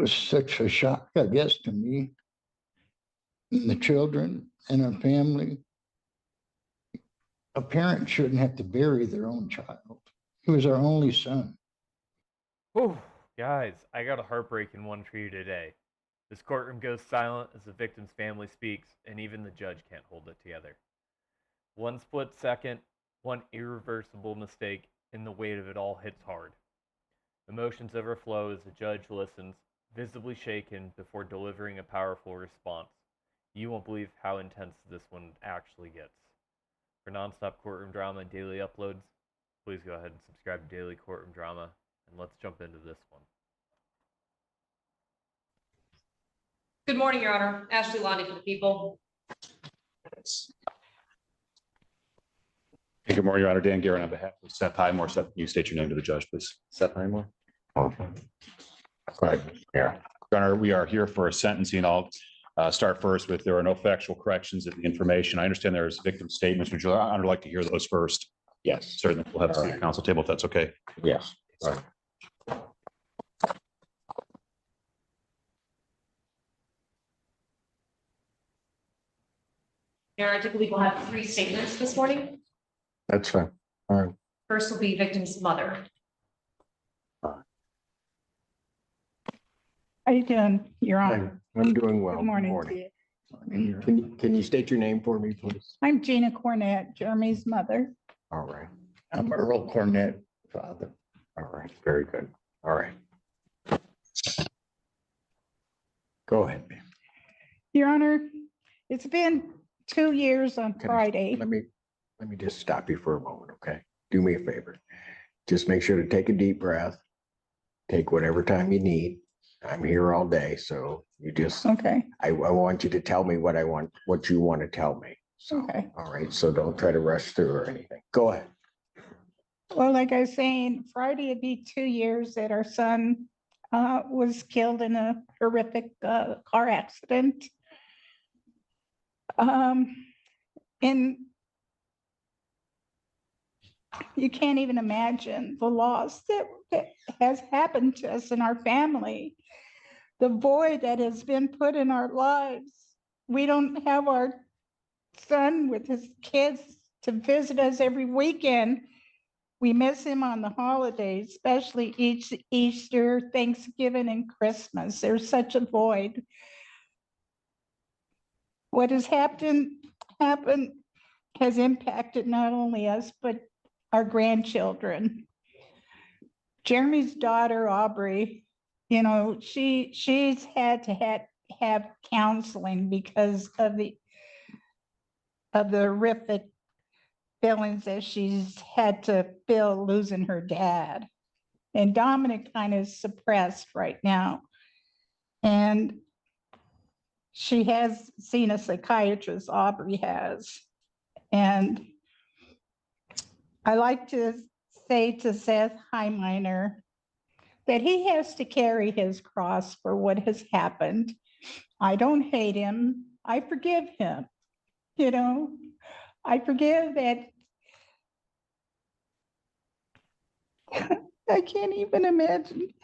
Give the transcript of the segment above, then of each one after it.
was such a shock, I guess, to me and the children and our family. A parent shouldn't have to bury their own child. He was our only son. Whew, guys, I got a heartbreaking one for you today. This courtroom goes silent as the victim's family speaks, and even the judge can't hold it together. One split second, one irreversible mistake, and the weight of it all hits hard. Emotions overflow as the judge listens, visibly shaken before delivering a powerful response. You won't believe how intense this one actually gets. For nonstop courtroom drama and daily uploads, please go ahead and subscribe to Daily Courtroom Drama, and let's jump into this one. Good morning, Your Honor. Ashley Lonnie for the people. Hey, good morning, Your Honor. Dan Guerin on behalf of Seth Highmore. Seth, can you state your name to the judge, please? Seth Highmore. Okay. Go ahead. Yeah. Your Honor, we are here for a sentencing. I'll start first with there are no factual corrections of the information. I understand there's victim statements. Would you like to hear those first? Yes. Certainly. We'll have a seat at council table if that's okay. Yes. All right. Your Honor, I do believe we'll have 3 statements this morning. That's fine. All right. First will be victim's mother. How you doing, Your Honor? I'm doing well. Good morning to you. Can you state your name for me, please? I'm Gina Cornett, Jeremy's mother. All right. I'm Earl Cornett, father. All right. Very good. All right. Go ahead, ma'am. Your Honor, it's been 2 years on Friday. Let me just stop you for a moment, okay? Do me a favor. Just make sure to take a deep breath. Take whatever time you need. I'm here all day, so you just, Okay, I want you to tell me what you want to tell me. So, okay. all right, so don't try to rush through or anything. Go ahead. Well, like I was saying, Friday it'd be 2 years that our son was killed in a horrific car accident. And you can't even imagine the loss that has happened to us in our family, the void that has been put in our lives. We don't have our son with his kids to visit us every weekend. We miss him on the holidays, especially Easter, Thanksgiving, and Christmas. There's such a void. What has happened has impacted not only us, but our grandchildren. Jeremy's daughter, Aubrey, you know, she's had to have counseling because of the horrific feelings that she's had to feel losing her dad. And Dominic kind of suppressed right now. And she has seen a psychiatrist, Aubrey has. And I like to say to Seth Highminer that he has to carry his cross for what has happened. I don't hate him. I forgive him. You know, I forgive that. I can't even imagine.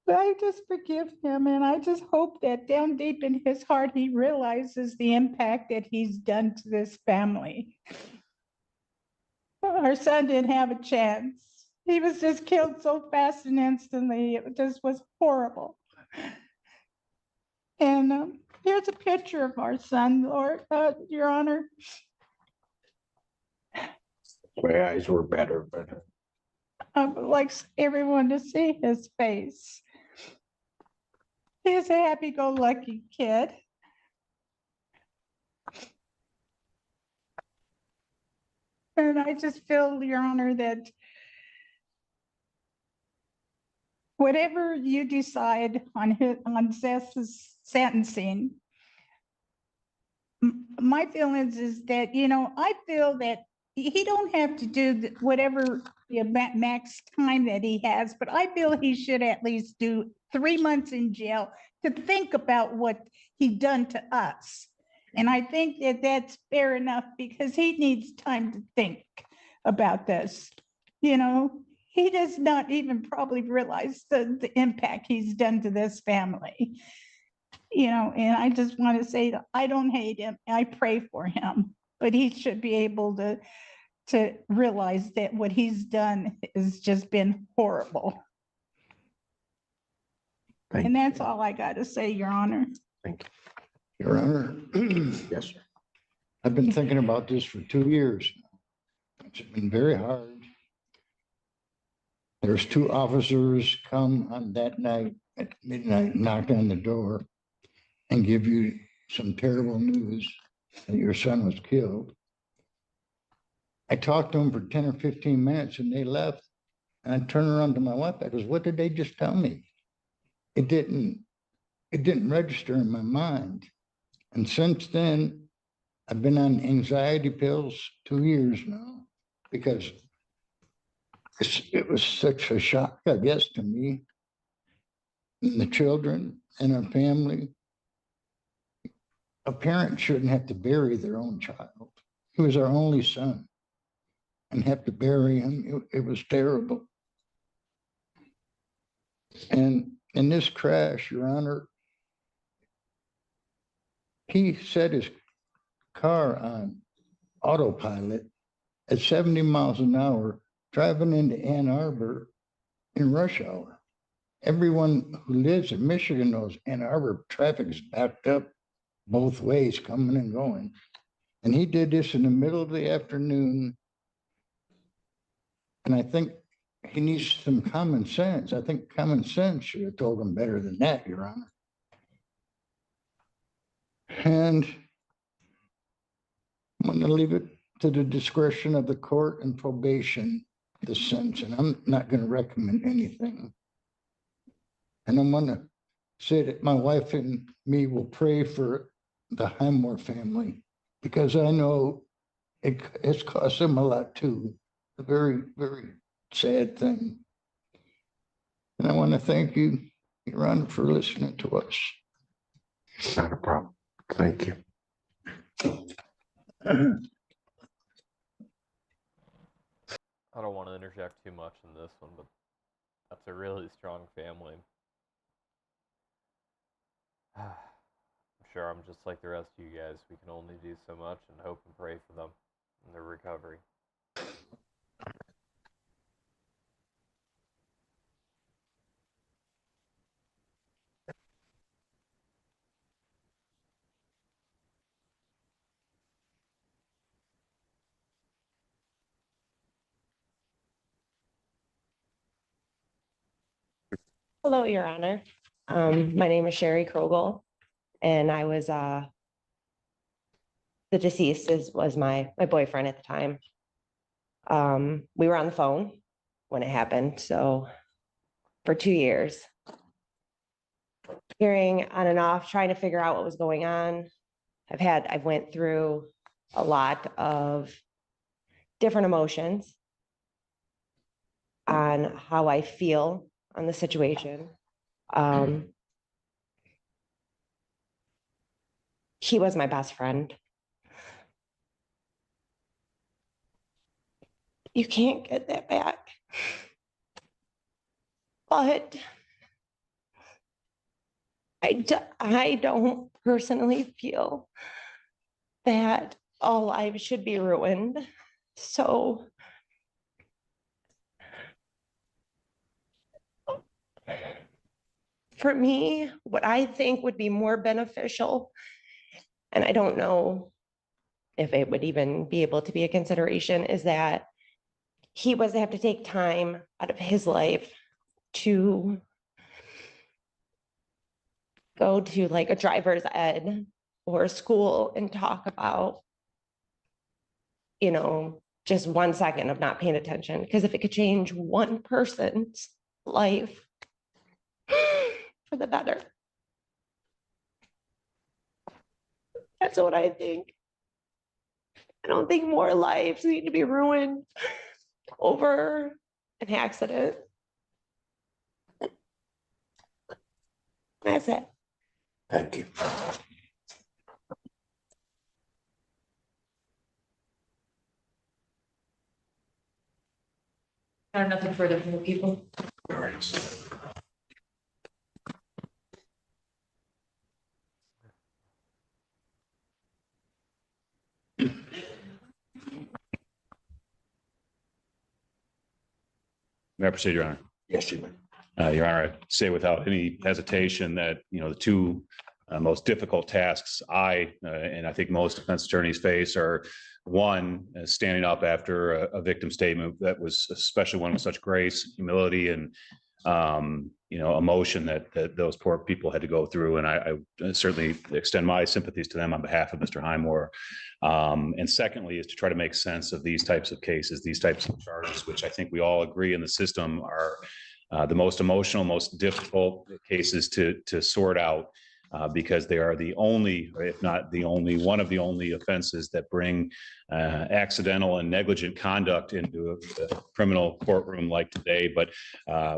But I just forgive him, and I just hope that down deep in his heart, he realizes the impact that he's done to this family. Our son didn't have a chance. He was just killed so fast and instantly. It just was horrible. And here's a picture of our son, Lord, Your Honor. My eyes were better, but I would like everyone to see his face. He's a happy-go-lucky kid. And I just feel, Your Honor, that whatever you decide on Seth's sentencing, my feelings is that, you know, I feel that he don't have to do whatever the max time that he has, but I feel he should at least do 3 months in jail to think about what he done to us. And I think that that's fair enough because he needs time to think about this. You know, he does not even probably realize the impact he's done to this family. You know, and I just want to say that I don't hate him. I pray for him, but he should be able to realize that what he's done has just been horrible. Thank And you. that's all I got to say, Your Honor. Thank Your Honor, you. Yes, sir. I've been thinking about this for 2 years. It's been very hard. There's 2 officers come on that night at midnight, knock on the door and give you some terrible news that your son was killed. I talked to them for 10 or 15 minutes and they left. And I turned around to my wife. I goes, what did they just tell me? It didn't register in my mind. And since then, I've been on anxiety pills 2 years now because it was such a shock, I guess, to me and the children and our family. A parent shouldn't have to bury their own child. He was our only son and have to bury him. It was terrible. And in this crash, Your Honor, he set his car on autopilot at 70 miles an hour, driving into Ann Arbor in rush hour. Everyone who lives in Michigan knows Ann Arbor traffic is backed up both ways, coming and going. And he did this in the middle of the afternoon. And I think he needs some common sense. I think common sense should have told him better than that, Your Honor. And I'm going to leave it to the discretion of the court and probation, the sentence, and I'm not going to recommend anything. And I'm going to say that my wife and me will pray for the Highmore family because I know it's cost them a lot too. A very, very sad thing. And I want to thank you, Your Honor, for listening to us. Not a problem. Thank you. I don't want to interject too much in this one, but that's a really strong family. I'm sure I'm just like the rest of you guys. We can only do so much and hope and pray for them in their recovery. Hello, Your Honor. My name is Sherry Krogel, and I was the deceased was my boyfriend at the time. We were on the phone when it happened, so for 2 years, hearing on and off, trying to figure out what was going on. I've went through a lot of different emotions on how I feel on the situation. He was my best friend. You can't get that back. But I don't personally feel that all lives should be ruined. So for me, what I think would be more beneficial, and I don't know if it would even be able to be a consideration, is that he was to have to take time out of his life to go to like a driver's ed or a school and talk about, just 1 second of not paying attention. Because if it could change one person's life for the better, that's what I think. I don't think more lives need to be ruined over an accident. That's it. Thank you. Nothing further from the people. All right. May I proceed, Your Honor? Yes, you may. Your Honor, I say without any hesitation that, the two most difficult tasks and I think most defense attorneys face are, one, standing up after a victim statement that was, especially one with such grace, humility, and emotion that those poor people had to go through. And I certainly extend my sympathies to them on behalf of Mr. Highmore. And secondly, is to try to make sense of these types of cases, these types of charges, which I think we all agree in the system are the most emotional, most difficult cases to sort out. Because they are the only, or if not the only, one of the only offenses that bring accidental and negligent conduct into a criminal courtroom like today. But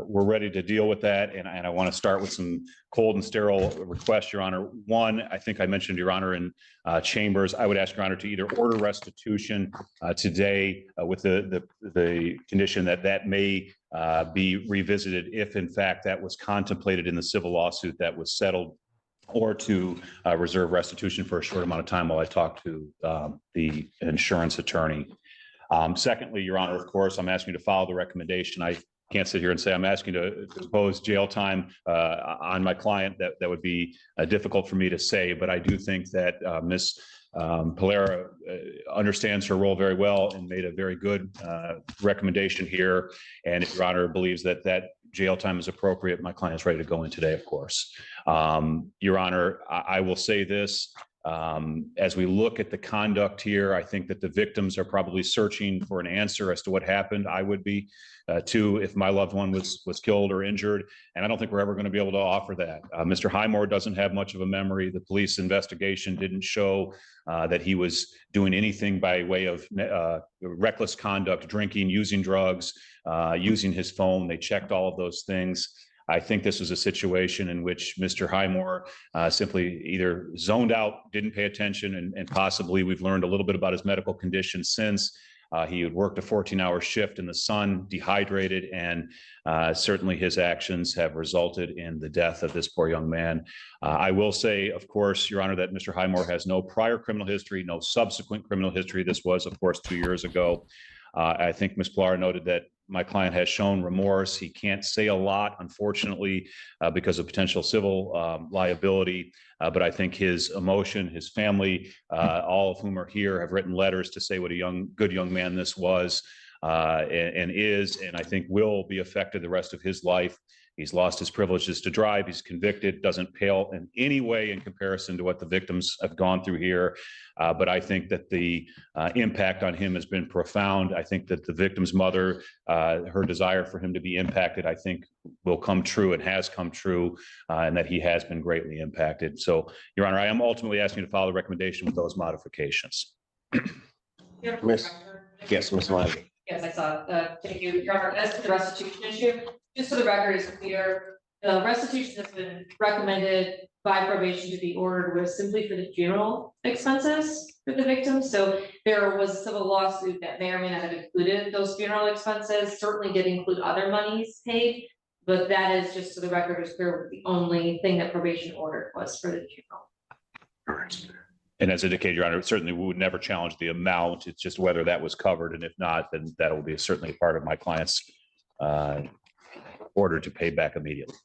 we're ready to deal with that. And I want to start with some cold and sterile requests, Your Honor. One, I think I mentioned, Your Honor, in chambers, I would ask Your Honor to either order restitution today with the condition that may be revisited if in fact that was contemplated in the civil lawsuit that was settled, or to reserve restitution for a short amount of time while I talk to the insurance attorney. Secondly, Your Honor, of course, I'm asking you to follow the recommendation. I can't sit here and say I'm asking to impose jail time on my client. That would be difficult for me to say, but I do think that Ms. Polera understands her role very well and made a very good recommendation here. And if Your Honor believes that jail time is appropriate, my client is ready to go in today, of course. Your Honor, I will say this. As we look at the conduct here, I think that the victims are probably searching for an answer as to what happened. I would be too, if my loved one was killed or injured. And I don't think we're ever going to be able to offer that. Mr. Highmore doesn't have much of a memory. The police investigation didn't show that he was doing anything by way of reckless conduct, drinking, using drugs, using his phone. They checked all of those things. I think this was a situation in which Mr. Highmore simply either zoned out, didn't pay attention, and possibly we've learned a little bit about his medical condition since. He had worked a 14-hour shift in the sun, dehydrated, and certainly his actions have resulted in the death of this poor young man. I will say, of course, Your Honor, that Mr. Highmore has no prior criminal history, no subsequent criminal history. This was, of course, 2 years ago. I think Ms. Pollara noted that my client has shown remorse. He can't say a lot, unfortunately, because of potential civil liability. But I think his emotion, his family, all of whom are here, have written letters to say what a good young man this was and is, and I think will be affected the rest of his life. He's lost his privileges to drive. He's convicted, doesn't pale in any way in comparison to what the victims have gone through here. But I think that the impact on him has been profound. I think that the victim's mother, her desire for him to be impacted, I think will come true and has come true, and that he has been greatly impacted. So, Your Honor, I am ultimately asking you to follow the recommendation with those modifications. Miss, yes, Ms. Levy. Yes, I saw. Thank you, Your Honor. As to the restitution issue, just so the record is clear, the restitution that's been recommended by probation to be ordered was simply for the funeral expenses for the victims. So there was a civil lawsuit that may or may not have included those funeral expenses, certainly did include other monies paid, but that is, just so the record is clear, the only thing that probation ordered was for the funeral. And as indicated, Your Honor, certainly we would never challenge the amount. It's just whether that was covered. And if not, then that will be certainly part of my client's order to pay back immediately.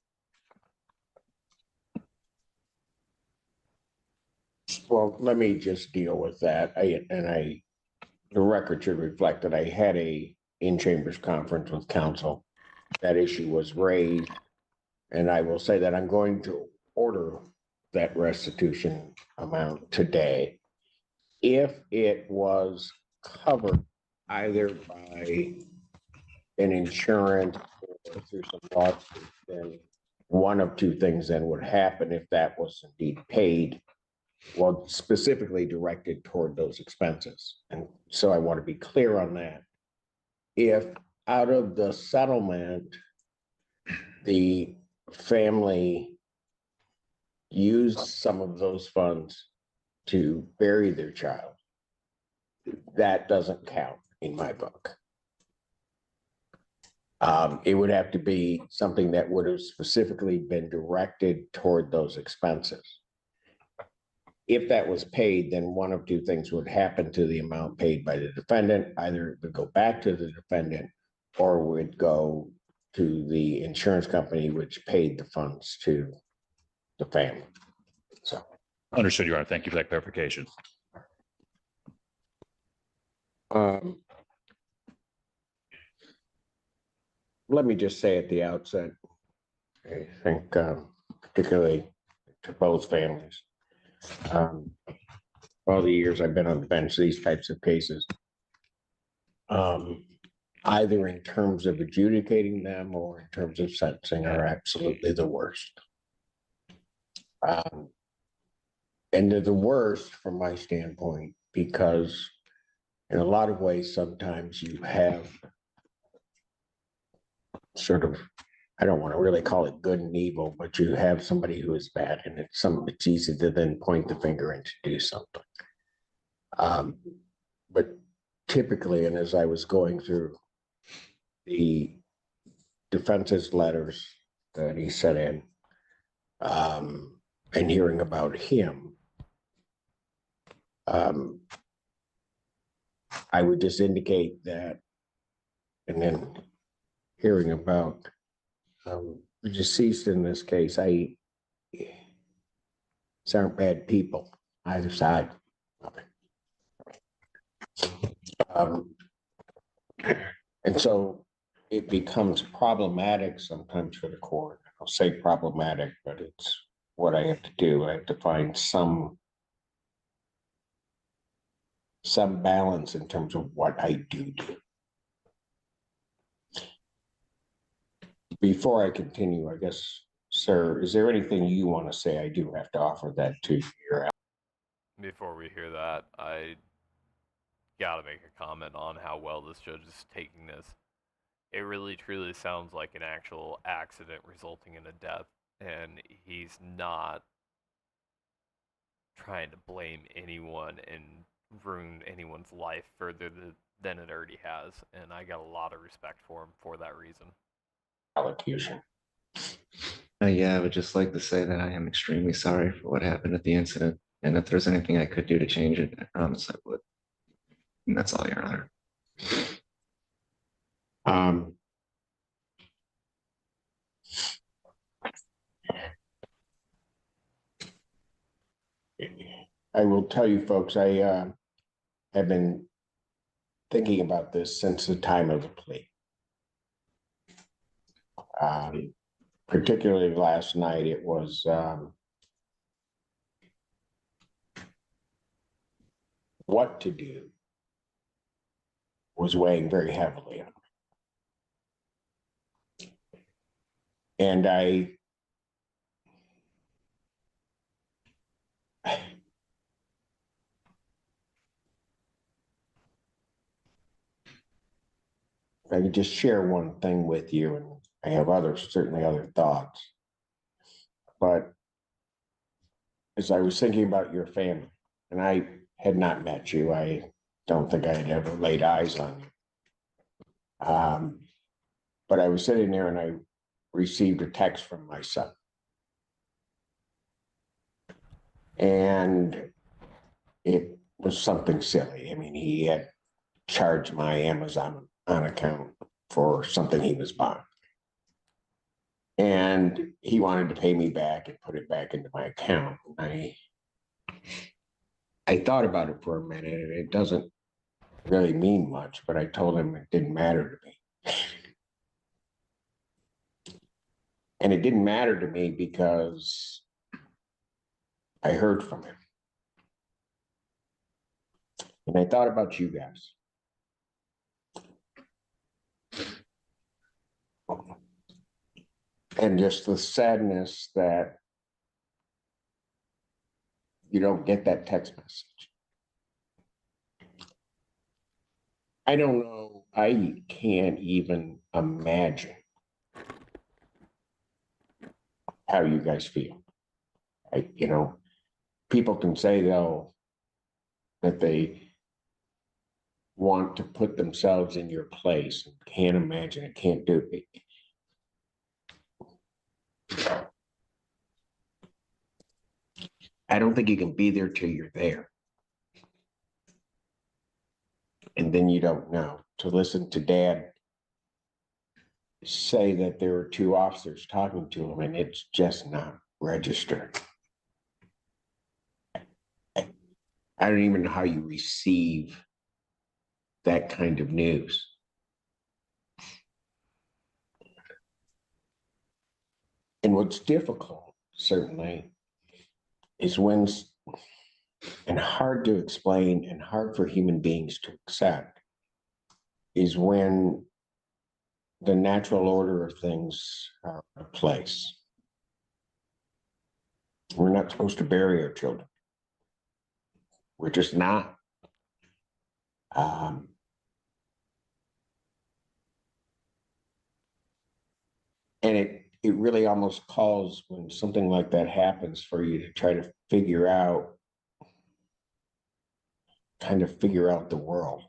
Well, let me just deal with that. The record should reflect that I had a in-chambers conference with counsel. That issue was raised, and I will say that I'm going to order that restitution amount today. If it was covered either by an insurance or through some lawsuit, then one of two things then would happen if that was indeed paid, well, specifically directed toward those expenses. And so I want to be clear on that. If out of the settlement, the family used some of those funds to bury their child, that doesn't count in my book. It would have to be something that would have specifically been directed toward those expenses. If that was paid, then one of two things would happen to the amount paid by the defendant. Either it would go back to the defendant or would go to the insurance company, which paid the funds to the family. So. Understood, Your Honor. Thank you for that clarification. Let me just say at the outset, I think particularly to both families, all the years I've been on the bench, these types of cases, either in terms of adjudicating them or in terms of sentencing, are absolutely the worst. And they're the worst from my standpoint, because in a lot of ways, sometimes you have sort of, I don't want to really call it good and evil, but you have somebody who is bad, and it's easy to then point the finger and to do something. But typically, and as I was going through the defense's letters that he sent in, and hearing about him, I would just indicate that, and then hearing about the deceased in this case, these aren't bad people, either side of it. And so it becomes problematic sometimes for the court. I'll say problematic, but it's what I have to do. I have to find some balance in terms of what I do. Before I continue, I guess, sir, is there anything you want to say? I do have to offer that to your. Before we hear that, I gotta make a comment on how well this judge is taking this. It really truly sounds like an actual accident resulting in a death, and he's not trying to blame anyone and ruin anyone's life further than it already has, and I got a lot of respect for him for that reason. Allocution. Yeah, I would just like to say that I am extremely sorry for what happened at the incident. And if there's anything I could do to change it, I promise I would. And that's all, Your Honor. I will tell you folks, I have been thinking about this since the time of the plea. Particularly last night, it was what to do was weighing very heavily on me. And I could just share one thing with you, and I have certainly other thoughts. But as I was thinking about your family, and I had not met you, I don't think I had ever laid eyes on you. But I was sitting there and I received a text from my son. And it was something silly. I mean, he had charged my Amazon account for something he was buying. And he wanted to pay me back and put it back into my account. I thought about it for a minute, and it doesn't really mean much, but I told him it didn't matter to me. And it didn't matter to me because I heard from him. And I thought about you guys. And just the sadness that you don't get that text message. I don't know. I can't even imagine how you guys feel. People can say, though, that they want to put themselves in your place, can't imagine it, can't do it. I don't think you can be there till you're there. And then you don't know. To listen to Dad say that there were two officers talking to him and it's just not registered. I don't even know how you receive that kind of news. And what's difficult, certainly, is when, and hard to explain and hard for human beings to accept, is when the natural order of things are in place. We're not supposed to bury our children. We're just not. And it really almost calls when something like that happens for you to try to figure out the world.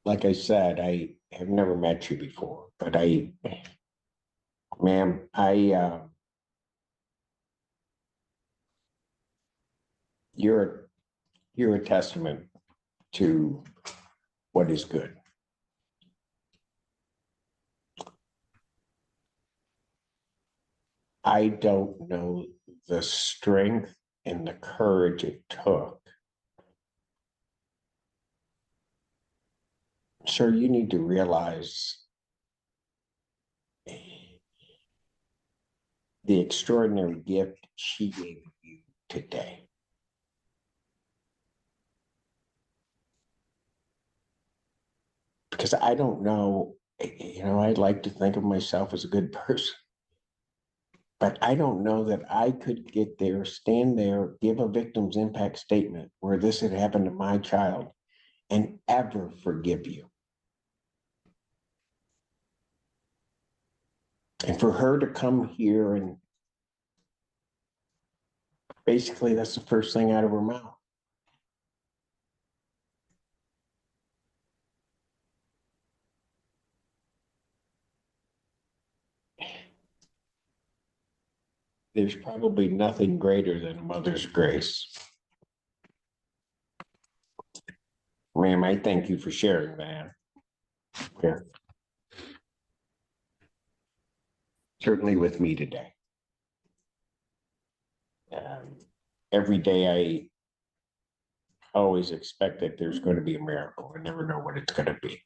Like I said, I have never met you before, but ma'am, you're a testament to what is good. I don't know the strength and the courage it took. Sir, you need to realize the extraordinary gift she gave you today. Because I don't know, I'd like to think of myself as a good person, but I don't know that I could get there, stand there, give a victim's impact statement where this had happened to my child and ever forgive you. And for her to come here and basically that's the first thing out of her mouth. There's probably nothing greater than a mother's grace. Ma'am, I thank you for sharing that. Yeah. Certainly with me today. Every day I always expect that there's going to be a miracle. I never know what it's going to be.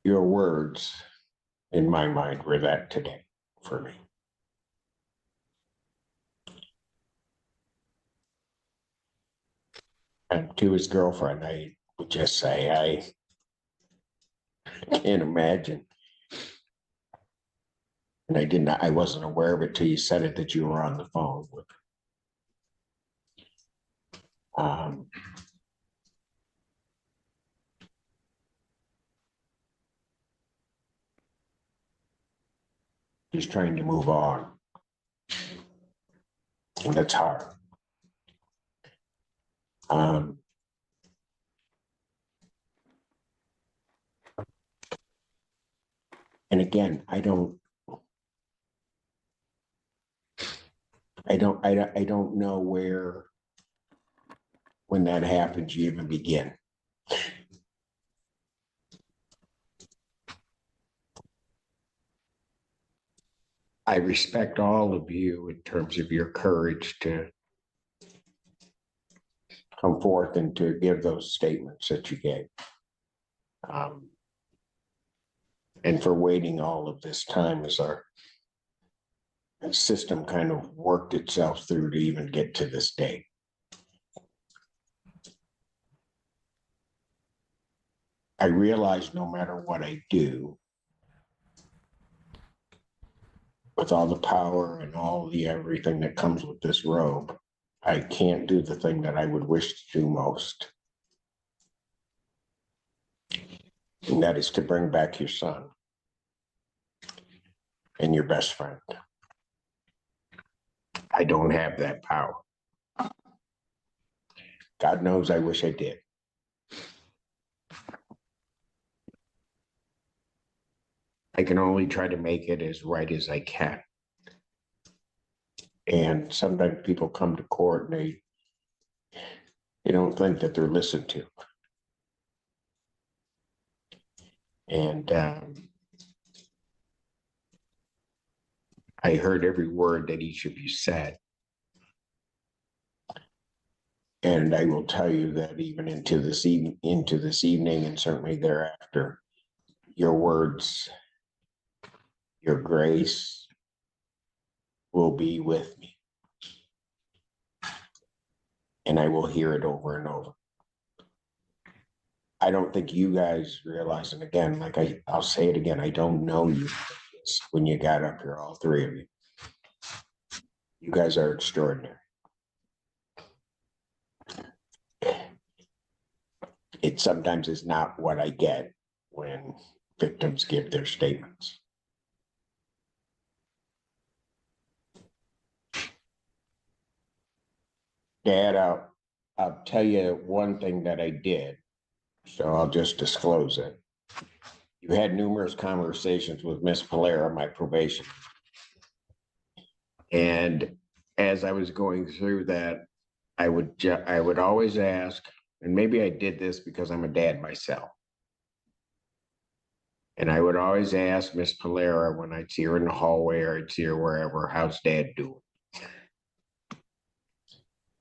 Your words, in my mind, were that today for me. And to his girlfriend, I would just say, I can't imagine. And I wasn't aware of it till you said it, that you were on the phone with her. Just trying to move on. And that's hard. And again, I don't know where, when that happens, you even begin. I respect all of you in terms of your courage to come forth and to give those statements that you gave. And for waiting all of this time as our system kind of worked itself through to even get to this day. I realize no matter what I do, with all the power and all the everything that comes with this robe, I can't do the thing that I would wish to do most. And that is to bring back your son and your best friend. I don't have that power. God knows I wish I did. I can only try to make it as right as I can. And sometimes people come to court and they don't think that they're listened to. And I heard every word that each of you said. And I will tell you that even into this evening and certainly thereafter, your words, your grace will be with me. And I will hear it over and over. I don't think you guys realize, and again, like I'll say it again, I don't know you when you got up here, all three of you. You guys are extraordinary. It sometimes is not what I get when victims give their statements. Dad, I'll tell you one thing that I did, so I'll just disclose it. You had numerous conversations with Miss Polera, my probation. And as I was going through that, I would always ask, and maybe I did this because I'm a dad myself. And I would always ask Miss Polera when I'd see her in the hallway or I'd see her wherever, how's Dad doing?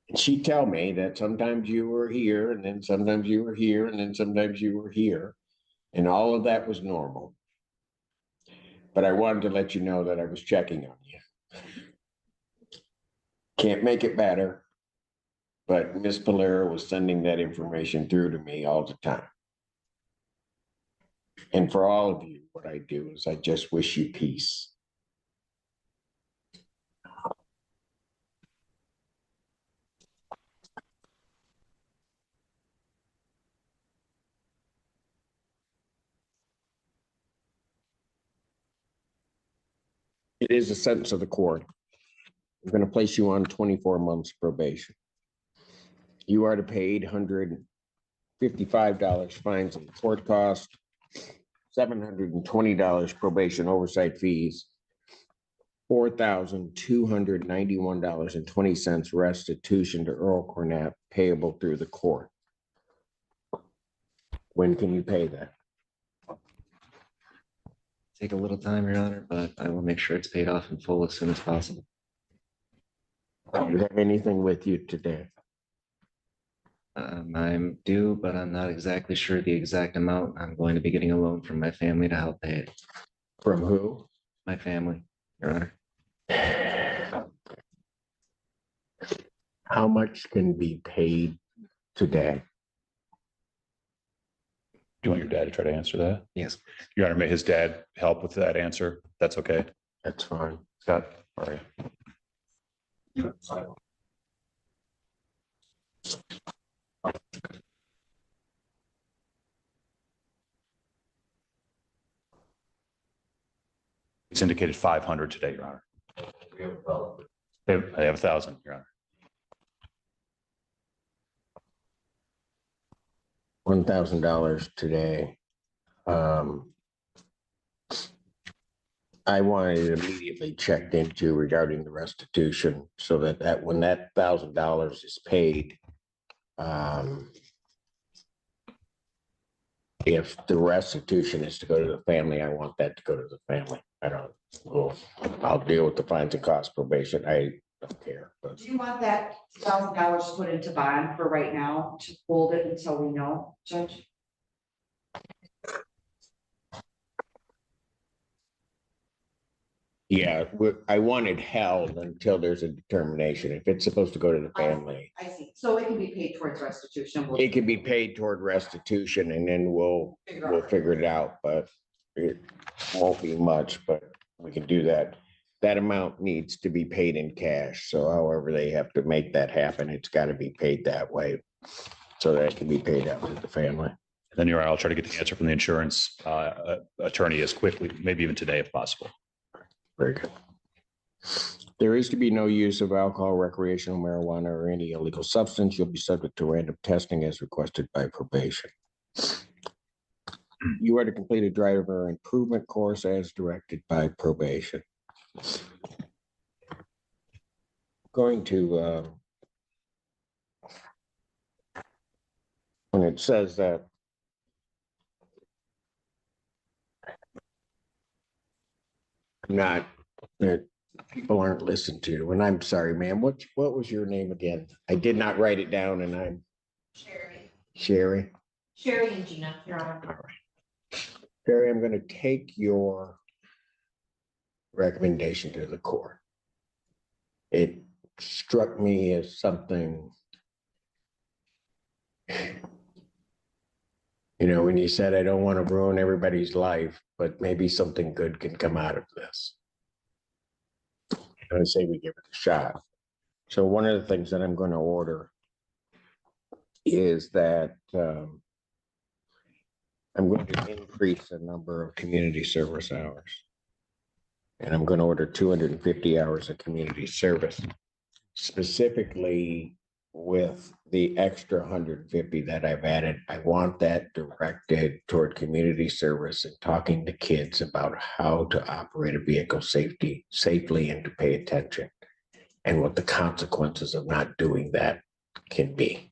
And she'd tell me that sometimes you were here and then sometimes you were here and then sometimes you were here. And all of that was normal. But I wanted to let you know that I was checking on you. Can't make it better. But Miss Polera was sending that information through to me all the time. And for all of you, what I do is I just wish you peace. It is a sentence of the court. I'm going to place you on 24 months probation. You are to pay $855 fines and court costs, $720 probation oversight fees, $4,291.20 restitution to Earl Cornett payable through the court. When can you pay that? Take a little time, Your Honor, but I will make sure it's paid off in full as soon as possible. Do you have anything with you today? I'm due, but I'm not exactly sure the exact amount. I'm going to be getting a loan from my family to help pay it. From who? My family, Your Honor. How much can be paid today? Do you want your dad to try to answer that? Yes. Your Honor, may his dad help with that answer? That's okay. That's fine. Scott, all right. It's indicated 500 today, Your Honor. They have 1,000, Your Honor. $1,000 today. I wanted it immediately checked into regarding the restitution so that when that $1,000 is paid, if the restitution is to go to the family, I want that to go to the family. I'll deal with the fines and costs probation. I don't care. But Do you want that $1,000 put into bond for right now to hold it until we know, Judge? yeah, I want it held until there's a determination. If it's supposed to go to the family, I see. So it can be paid towards restitution. it can be paid toward restitution and then we'll figure it out, but it won't be much, but we can do that. That amount needs to be paid in cash. So however they have to make that happen, it's got to be paid that way so that it can be paid out to the family. Then I'll try to get the answer from the insurance attorney as quickly, maybe even today if possible. Very good. There is to be no use of alcohol, recreational marijuana, or any illegal substance. You'll be subject to random testing as requested by probation. You are to complete a driver improvement course as directed by probation. Going to, when it says that not, that people aren't listened to, and I'm sorry, ma'am, what was your name again? I did not write it down and I'm Sherry. Sherry. Sherry and Gina, Your Honor. All right. Sherry, I'm going to take your recommendation to the court. It struck me as something, when you said, I don't want to ruin everybody's life, but maybe something good can come out of this. I say we give it a shot. So one of the things that I'm going to order is that I'm going to increase the number of community service hours. And I'm going to order 250 hours of community service, specifically with the extra 150 that I've added. I want that directed toward community service and talking to kids about how to operate a vehicle safely and to pay attention and what the consequences of not doing that can be.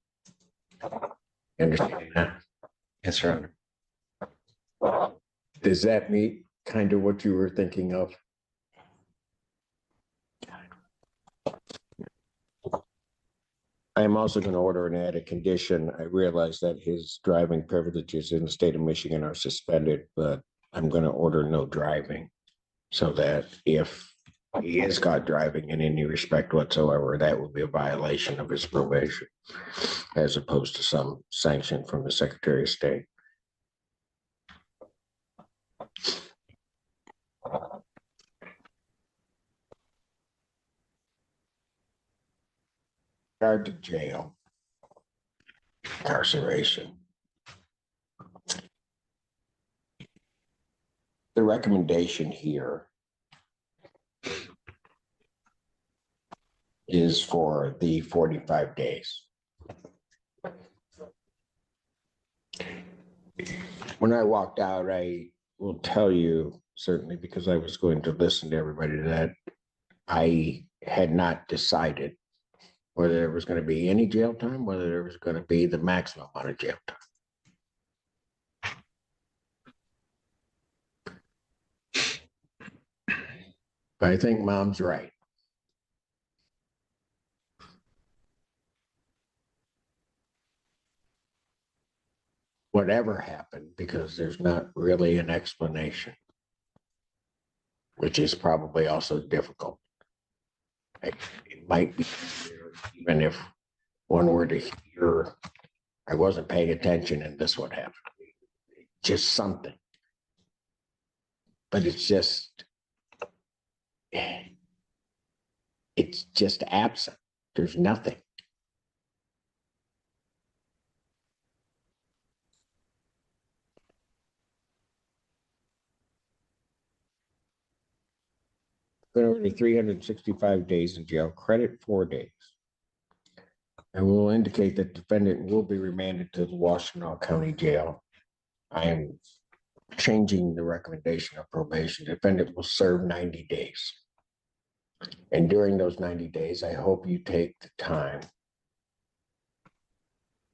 You understand that? Yes, Your Honor. Does that meet kind of what you were thinking of? I am also going to order and add a condition. I realize that his driving privileges in the state of Michigan are suspended, but I'm going to order no driving so that if he is caught driving in any respect whatsoever, that would be a violation of his probation as opposed to some sanction from the Secretary of State. Regard to jail, incarceration. The recommendation here is for the 45 days. When I walked out, I will tell you, certainly because I was going to listen to everybody, that I had not decided whether there was going to be any jail time, whether there was going to be the maximum amount of jail time. But I think Mom's right. Whatever happened, because there's not really an explanation, which is probably also difficult. It might be easier even if one were to hear, I wasn't paying attention and this would happen. Just something. But it's just absent. There's nothing. Over 365 days in jail, credit 4 days. I will indicate that defendant will be remanded to the Washtenaw County Jail. I am changing the recommendation of probation. Defendant will serve 90 days. And during those 90 days, I hope you take the time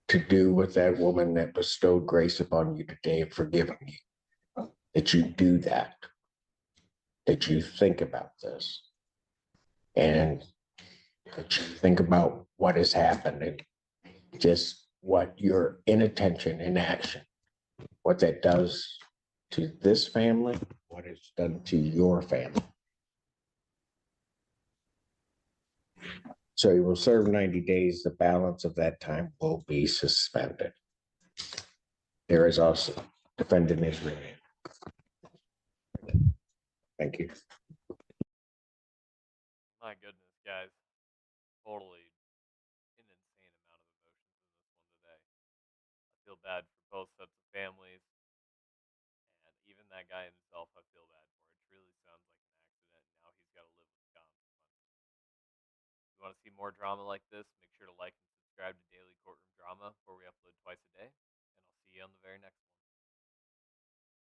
to do with that woman that bestowed grace upon you today of forgiving you. That you do that. That you think about this. And that you think about what has happened and just what your inattention, inaction, what that does to this family, what it's done to your family. So you will serve 90 days. The balance of that time will be suspended. There is also defendant is remanded. Thank you. My goodness, guys. Totally an insane amount of emotions in this one today. I feel feel bad for both sets of families. And even that guy himself, I feel bad for. It truly sounds like an accident. Now he's got to live with the consequences. If you want to see more drama like this, make sure to like and subscribe to Daily Courtroom Drama, where we upload twice a day. And I'll see you on the very next one.